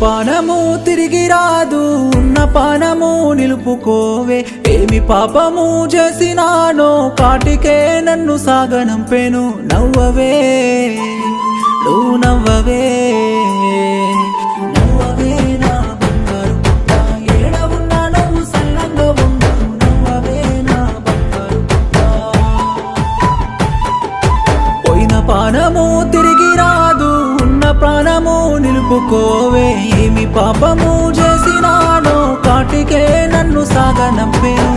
పానము తిరిగి రాదు, ఉన్న పానము నిలుపుకోవే. ఏమి పాపము చేసినానో కాటికే నన్ను సాగనంపెను. నవ్వవే నువ్వు నవ్వవే, నవ్వవే నా బంగారు పుట్ట. ఏడ ఉన్నా నువ్వు సల్లంగా ఉండు, నవ్వవే నా బంగారు పుట్ట. పోయిన పానము తిరిగి రాదు, ఉన్న ప్రాణము నిలుపుకోవే. ఏమి పాపము చేసినానో కాటికే నన్ను సాగనంపెను.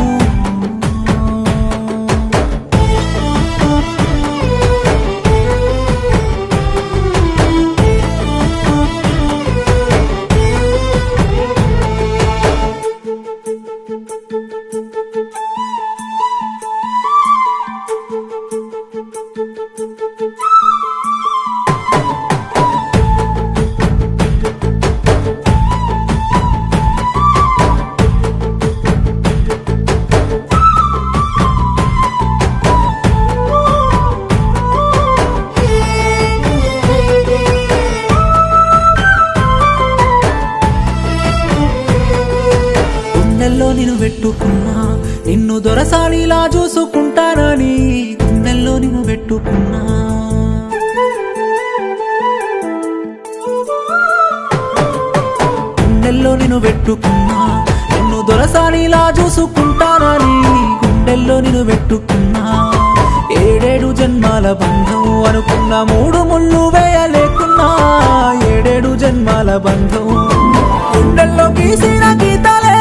గుండెల్లో నిన్ను పెట్టుకున్నా, నిన్ను దొరసానిలా చూసుకుంటానని. గుండెల్లో నిన్ను పెట్టుకున్నా, గుండెల్లో నిన్ను పెట్టుకున్నా, నిన్ను దొరసానిలా చూసుకుంటానని. గుండెల్లో నిన్ను పెట్టుకున్నా, ఏడేడు జన్మాల బంధం అనుకున్న. మూడు ముళ్ళు వేయలేకున్నా, ఏడేడు జన్మాల బంధం. గుండెల్లో గీసిన గీతలే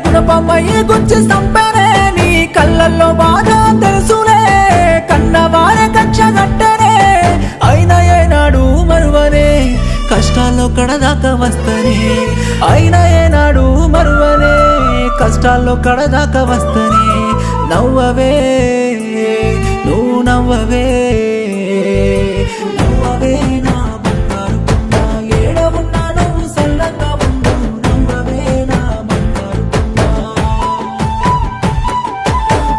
గుణపమయ్యి గుచ్చి సంపనే. నీ కళ్ళల్లో బాధ తెలుసులే, కన్నవారే కక్ష గట్టనే. అయినా ఏనాడు మరువనే, కష్టాల్లో కడదాకా వస్తనే. అయినా ఏనాడు మరువనే, కష్టాల్లో కడదాకా వస్తనే. నవ్వవే నువ్వు నవ్వవే, నవ్వవే నా బంగారు పుట్ట. ఏడ ఉన్నా నువ్వు సల్లంగా ఉండు, నవ్వవే నా బంగారు పుట్ట.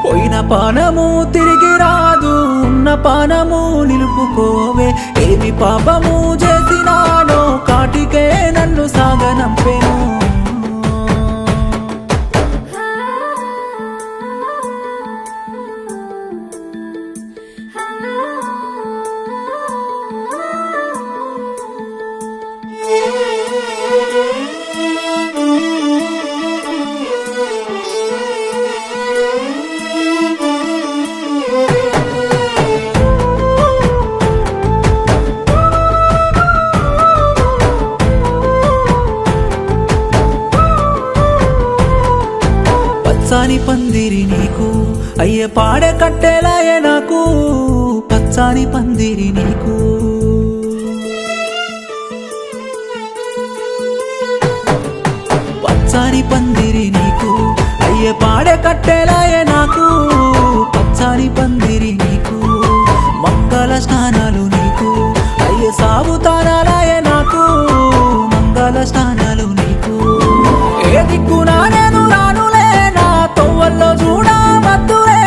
పోయిన పానము తిరిగి రాదు, ఉన్న పానము నిలుపుకోవే. ఏమి పాపము చేసినానో కాటికే నన్ను సాగనంపెను. పచ్చాని పందిరి నీకు, అయ్య పాడే కట్టెలాయే నాకు. పచ్చాని పందిరి నీకు, పచ్చాని పందిరి నీకు, అయ్య పాడే కట్టెలాయే నాకు. పచ్చాని పందిరి నీకు, మంగళ స్నానాలు నీకు. అయ్య సాగుతానాలాయే నాకు, మంగళ స్నానాలు నీకు. ఏ దిక్కునా నేను రానులే, నా తొవ్వల్లో చూడా మత్తులే.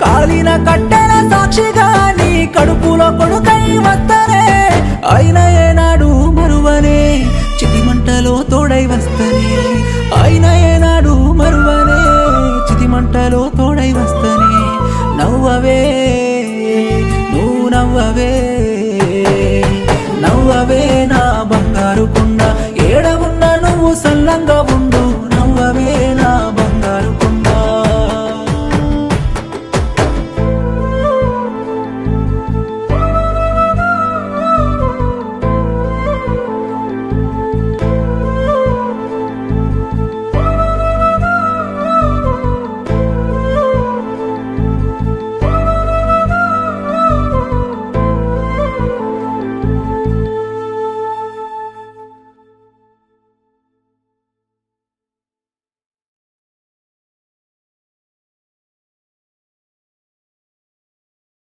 కాలిన కట్టెల సాక్షిగా నీ కడుపులో కొడుకై వస్తనే. అయినా ఏనాడు మరువనే, చితిమంటలో తోడై వస్తనే. అయినా ఏనాడు మరువనే, చితిమంటలో తోడై వస్తనే. నవ్వవే నువ్వు నవ్వవే.